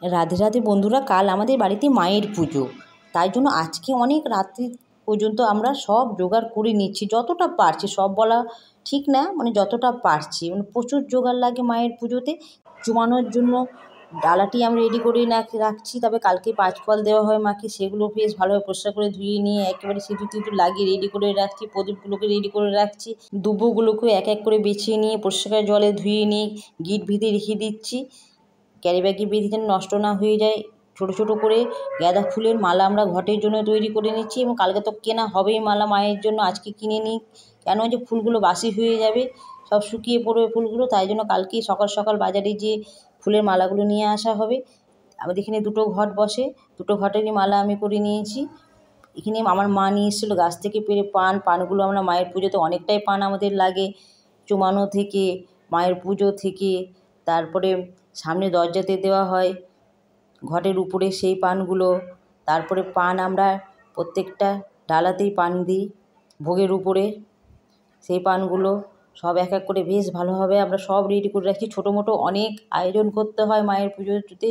রাধে রাধে বন্ধুরা, কাল আমাদের বাড়িতে মায়ের পুজো। তাই জন্য আজকে অনেক রাত্রি পর্যন্ত আমরা সব জোগাড় করে নিচ্ছি, যতটা পারছি। সব বলা ঠিক না, মানে যতটা পারছি। মানে প্রচুর জোগাড় লাগে মায়ের পুজোতে। চুমানোর জন্য ডালাটি আমি রেডি করে রাখছি। তবে কালকে 5 ফল দেওয়া হয় মাকে, সেগুলো বেশ ভালোভাবে পরিষ্কার করে ধুয়ে নিয়ে একেবারে সিঁদুর টিঁদুর লাগিয়ে রেডি করে রাখছি। প্রদীপগুলোকে রেডি করে রাখছি। দুব্বগুলোকে এক এক করে বেছে নিয়ে পরিষ্কার জলে ধুয়ে নিয়ে গিট ভিতরে রেখে দিচ্ছি। ক্যারি ব্যাগে বেঁধে যেন নষ্ট না হয়ে যায়। ছোটো ছোটো করে গাঁদা ফুলের মালা আমরা ঘটের জন্য তৈরি করে নিচ্ছি, এবং কালকে তো কেনা হবেই মালা মায়ের জন্য। আজকে কিনে নিই, কেন যে ফুলগুলো বাসি হয়ে যাবে, সব শুকিয়ে পড়বে ফুলগুলো। তাই জন্য কালকেই সকাল সকাল বাজারে যেয়ে ফুলের মালাগুলো নিয়ে আসা হবে। আমাদের এখানে 2টো ঘট বসে, 2টো ঘটেরই মালা আমি করে নিয়েছি। এখানে আমার মা নিয়ে এসেছিলো গাছ থেকে পেড়ে পানগুলো আমরা মায়ের পুজোতে অনেকটাই পান আমাদের লাগে, চুমানো থেকে, মায়ের পুজো থেকে। তারপরে সামনে দরজাতে দেওয়া হয় ঘটের উপরে সেই পানগুলো। তারপরে পান আমরা প্রত্যেকটা ডালাতেই পান দিই ভোগের উপরে। সেই পানগুলো সব এক এক করে বেশ ভালোভাবে আমরা সব রেডি করে রাখি। ছোটো মোটো অনেক আয়োজন করতে হয় মায়ের পুজোতে,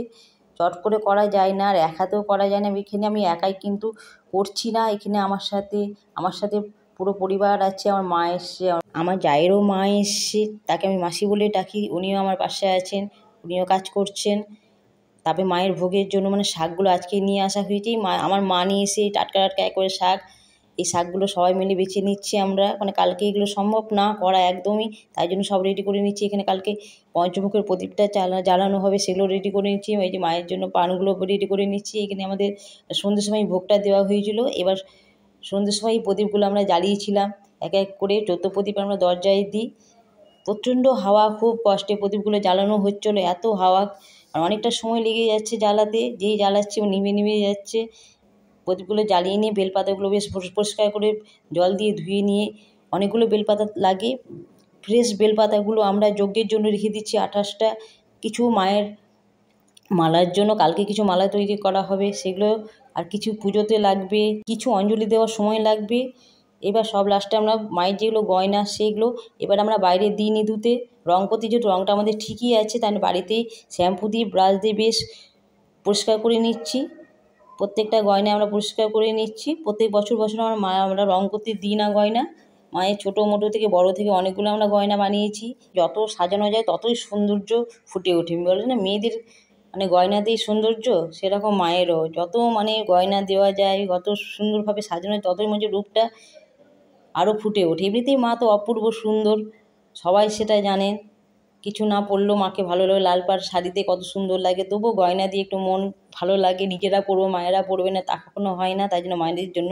চট করে করা যায় না, আর এক হাতেও করা যায় না। এখানে আমি একাই কিন্তু করছি না, এখানে আমার সাথে পুরো পরিবার আছে। আমার মা এসছে, আমার জায়েরও মা এসছে, তাকে আমি মাসি বলে ডাকি। উনিও আমার পাশে আছেন, উনিও কাজ করছেন। তবে মায়ের ভোগের জন্য মানে শাকগুলো আজকে নিয়ে আসা হয়েছে। আমার মা নিয়ে এসে টাটকা টাটকা একেবারে শাক, এই শাকগুলো সবাই মিলে বেছে নিচ্ছি আমরা। মানে কালকে এগুলো সম্ভব না করা একদমই, তাই জন্য সব রেডি করে নিচ্ছি। এখানে কালকে পঞ্চমুখের প্রদীপটা জ্বালানো হবে, সেগুলো রেডি করে নিচ্ছি। এই যে মায়ের জন্য পানগুলো রেডি করে নিচ্ছি। এখানে আমাদের সন্ধ্যের সময় ভোগটা দেওয়া হয়েছিল। এবার সন্ধ্যের সময় এই প্রদীপগুলো আমরা জ্বালিয়েছিলাম এক এক করে। 14 প্রদীপ আমরা দরজায় দিই। প্রচণ্ড হাওয়া, খুব কষ্টে প্রদীপগুলো জ্বালানো হচ্ছিলো, এত হাওয়া, আর অনেকটা সময় লেগে যাচ্ছে জ্বালাতে। যেই জ্বালাচ্ছি নিভে যাচ্ছে। প্রদীপগুলো জ্বালিয়ে নিয়ে বেলপাতাগুলো বেশ পরিষ্কার করে জল দিয়ে ধুয়ে নিয়ে, অনেকগুলো বেলপাতা লাগে। ফ্রেশ বেলপাতাগুলো আমরা যজ্ঞের জন্য রেখে দিচ্ছি 28টা। কিছু মায়ের মালার জন্য কালকে কিছু মালা তৈরি করা হবে, সেগুলো। আর কিছু পুজোতে লাগবে, কিছু অঞ্জলি দেওয়ার সময় লাগবে। এবার সব লাস্টে আমরা মায়ের যেগুলো গয়না সেগুলো এবার আমরা বাইরে দিইনি ধুতে। রং করতে, যেহেতু রংটা আমাদের ঠিকই আছে, তাই বাড়িতেই শ্যাম্পু দিয়ে ব্রাশ দিয়ে বেশ পরিষ্কার করে নিচ্ছি। প্রত্যেকটা গয়না আমরা পরিষ্কার করে নিচ্ছি। প্রত্যেক বছর আমরা রং করতে দিই না গয়না। মায়ের ছোটো মোটো থেকে বড় থেকে অনেকগুলো আমরা গয়না বানিয়েছি। যত সাজানো যায় ততই সৌন্দর্য ফুটে ওঠে। বলে না মেয়েদের মানে গয়না দিয়েই সৌন্দর্য, সেরকম মায়েরও যত মানে গয়না দেওয়া যায়, যত সুন্দরভাবে সাজানো হয়, ততই মধ্যে রূপটা আরও ফুটে ওঠে। এমনিতেই মা তো অপূর্ব সুন্দর, সবাই সেটা জানেন। কিছু না পরলেও মাকে ভালো লাগে। লাল পাড় শাড়িতে কত সুন্দর লাগে, তবুও গয়না দিয়ে একটু মন ভালো লাগে। নিজেরা পরবো, মায়েরা পরবে না তা কখনো হয় না। তাই জন্য মায়েদের জন্য